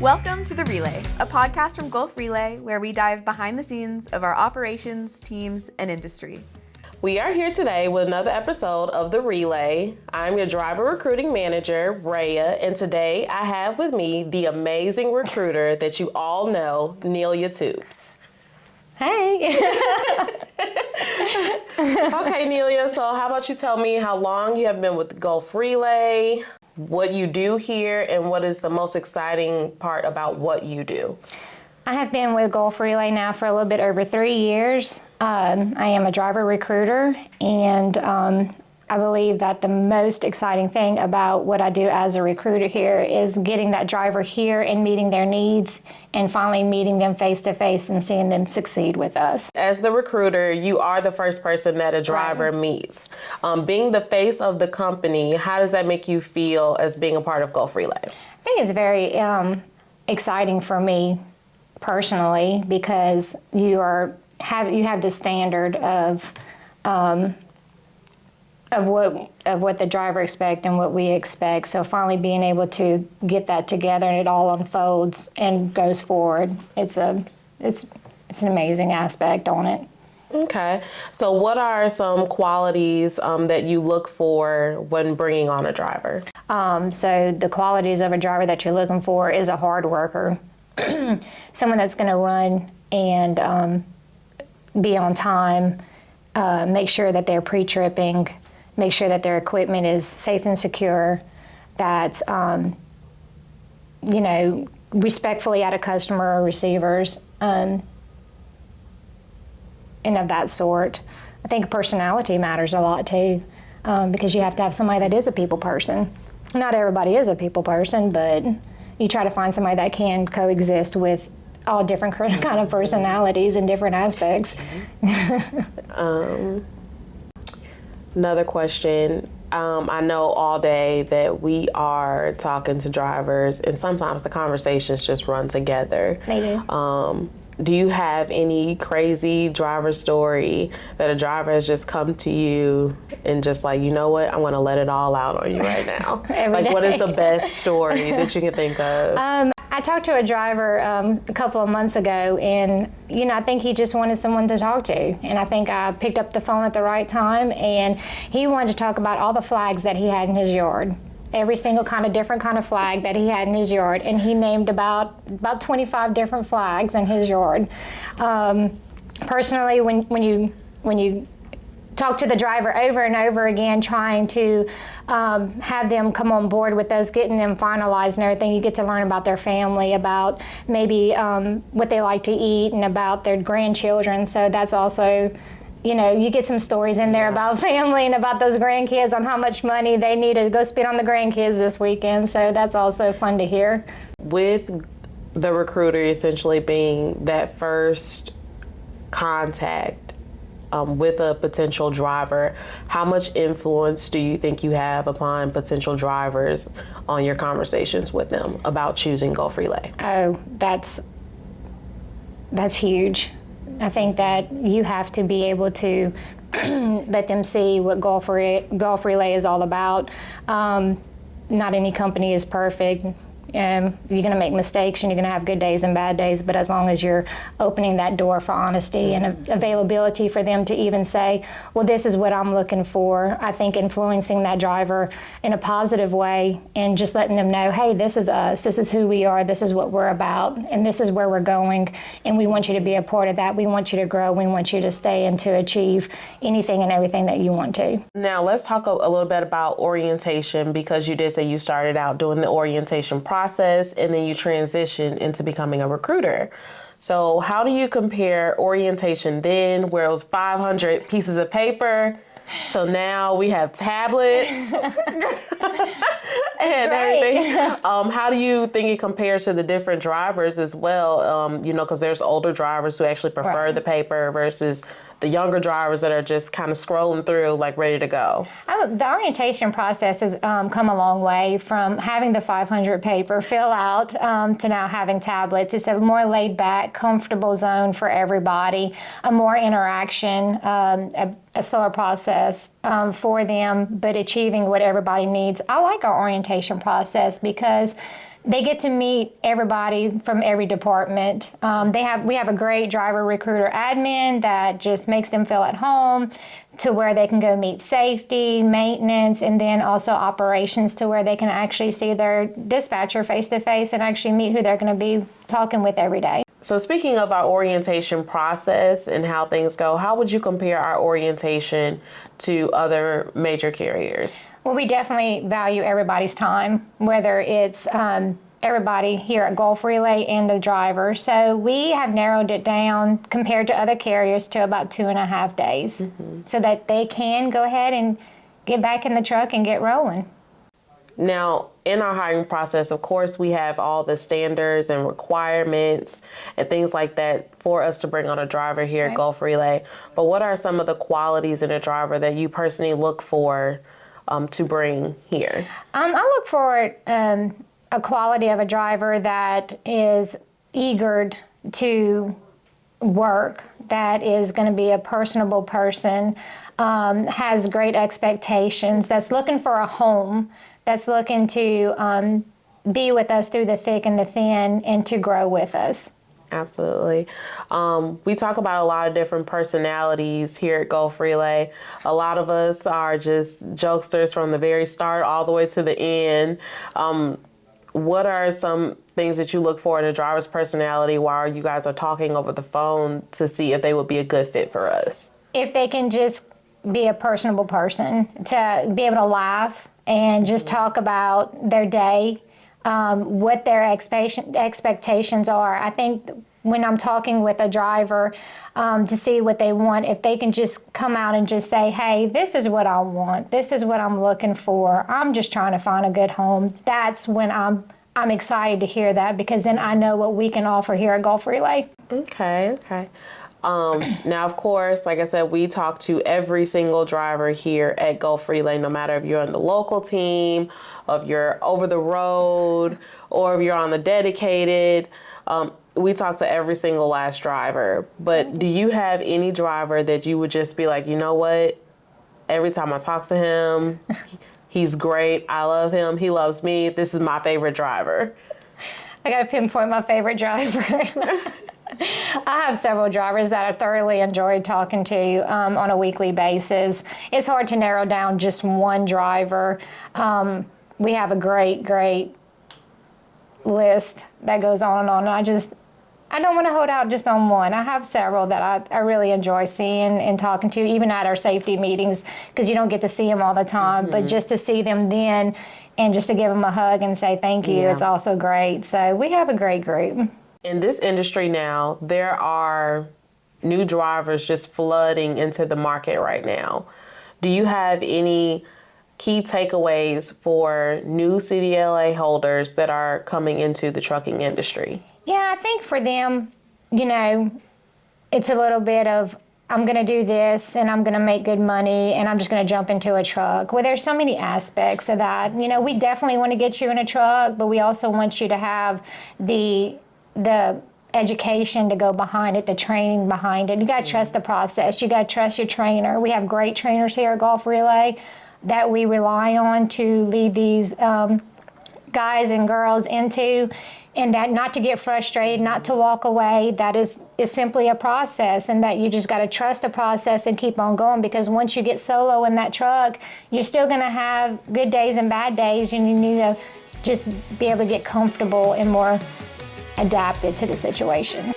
Welcome to The Relay, a podcast from Gulf Relay where we dive behind the scenes of our operations, teams, and industry. We are here today with another episode of The Relay. I'm your driver recruiting manager, Rhaya, and today I have with me the amazing recruiter that you all know, Nelia Toups. Hey. Okay, Nelia, so how about you tell me how long you have been with Gulf Relay, what you do here, and what is the most exciting part about what you do? I have been with Gulf Relay now for a little bit over 3 years. I am a driver recruiter, and I believe that the most exciting thing about what I do as a recruiter here is getting that driver here and meeting their needs and finally meeting them face to face and seeing them succeed with us. As the recruiter, you are the first person that a driver meets. Being the face of the company, how does that make you feel as being a part of Gulf Relay? I think it's very exciting for me personally because you have the standard of what the driver expects and what we expect. So finally being able to get that together and it all unfolds and goes forward, it's an amazing aspect on it. Okay. So what are some qualities that you look for when bringing on a driver? So the qualities of a driver that you're looking for is a hard worker, someone that's going to run and be on time, make sure that they're pre-tripping, make sure that their equipment is safe and secure, that's, respectfully at a customer or receivers, and of that sort. I think personality matters a lot too, because you have to have somebody that is a people person. Not everybody is a people person, but you try to find somebody that can coexist with all different kind of personalities and different aspects. Another question. I know all day that we are talking to drivers and sometimes the conversations just run together. They do. Do you have any crazy driver story that a driver has just come to you and just like, you know what, I want to let it all out on you right now? Like, what is the best story that you can think of? I talked to a driver a couple of months ago, and I think he just wanted someone to talk to. And I think I picked up the phone at the right time, and he wanted to talk about all the flags that he had in his yard. Every single different kind of flag that he had in his yard, and he named about 25 different flags in his yard. Personally, when you talk to the driver over and over again, trying to have them come on board with us, getting them finalized and everything, you get to learn about their family, about maybe what they like to eat, and about their grandchildren. So that's also, you get some stories in there about family and about those grandkids on how much money they need to go spend on the grandkids this weekend. So that's also fun to hear. With the recruiter essentially being that first contact with a potential driver, how much influence do you think you have upon potential drivers on your conversations with them about choosing Gulf Relay? Oh, that's huge. I think that you have to be able to let them see what Gulf Relay is all about. Not any company is perfect. You're going to make mistakes and you're going to have good days and bad days, but as long as you're opening that door for honesty and availability for them to even say, well, this is what I'm looking for, I think influencing that driver in a positive way and just letting them know, hey, this is us, this is who we are, this is what we're about, and this is where we're going, and we want you to be a part of that. We want you to grow. We want you to stay and to achieve anything and everything that you want to. Now, let's talk a little bit about orientation, because you did say you started out doing the orientation process and then you transitioned into becoming a recruiter. So how do you compare orientation then, where it was 500 pieces of paper, so now we have tablets and everything? How do you think it compares to the different drivers as well? Because there's older drivers who actually prefer the paper versus the younger drivers that are just kind of scrolling through, like ready to go. The orientation process has come a long way from having the 500 paper fill out to now having tablets. It's a more laid back, comfortable zone for everybody, a more interaction, a slower process for them, but achieving what everybody needs. I like our orientation process because they get to meet everybody from every department. We have a great driver recruiter admin that just makes them feel at home, to where they can go meet safety, maintenance, and then also operations, to where they can actually see their dispatcher face to face and actually meet who they're going to be talking with every day. So speaking of our orientation process and how things go, how would you compare our orientation to other major carriers? Well, we definitely value everybody's time, whether it's everybody here at Gulf Relay and the driver. So we have narrowed it down compared to other carriers to about 2.5 days, so that they can go ahead and get back in the truck and get rolling. Now, in our hiring process, of course, we have all the standards and requirements and things like that for us to bring on a driver here at Gulf Relay. But what are some of the qualities in a driver that you personally look for to bring here? I look for a quality of a driver that is eager to work, that is going to be a personable person, has great expectations, that's looking for a home, that's looking to be with us through the thick and the thin and to grow with us. Absolutely. We talk about a lot of different personalities here at Gulf Relay. A lot of us are just jokesters from the very start all the way to the end. What are some things that you look for in a driver's personality while you guys are talking over the phone to see if they would be a good fit for us? If they can just be a personable person, to be able to laugh and just talk about their day, what their expectations are. I think when I'm talking with a driver to see what they want, if they can just come out and just say, hey, this is what I want, this is what I'm looking for, I'm just trying to find a good home, that's when I'm excited to hear that, because then I know what we can offer here at Gulf Relay. Okay. Now, of course, like I said, we talk to every single driver here at Gulf Relay, no matter if you're on the local team, if you're over the road, or if you're on the dedicated. We talk to every single last driver. But do you have any driver that you would just be like, you know what? Every time I talk to him, he's great. I love him. He loves me. This is my favorite driver. I got to pinpoint my favorite driver. I have several drivers that I thoroughly enjoy talking to on a weekly basis. It's hard to narrow down just one driver. We have a great list that goes on and on. I don't want to hold out just on one. I have several that I really enjoy seeing and talking to, even at our safety meetings, because you don't get to see them all the time. But just to see them then and just to give them a hug and say thank you, it's also great. So we have a great group. In this industry now, there are new drivers just flooding into the market right now. Do you have any key takeaways for new CDLA holders that are coming into the trucking industry? Yeah, I think for them, it's a little bit of, I'm going to do this and I'm going to make good money and I'm just going to jump into a truck. Well, there's so many aspects of that. We definitely want to get you in a truck, but we also want you to have the education to go behind it, the training behind it. You got to trust the process. You got to trust your trainer. We have great trainers here at Gulf Relay that we rely on to lead these guys and girls into, and that not to get frustrated, not to walk away. That is simply a process, and that you just got to trust the process and keep on going, because once you get solo in that truck, you're still going to have good days and bad days, and you need to just be able to get comfortable and more adapted to the situation.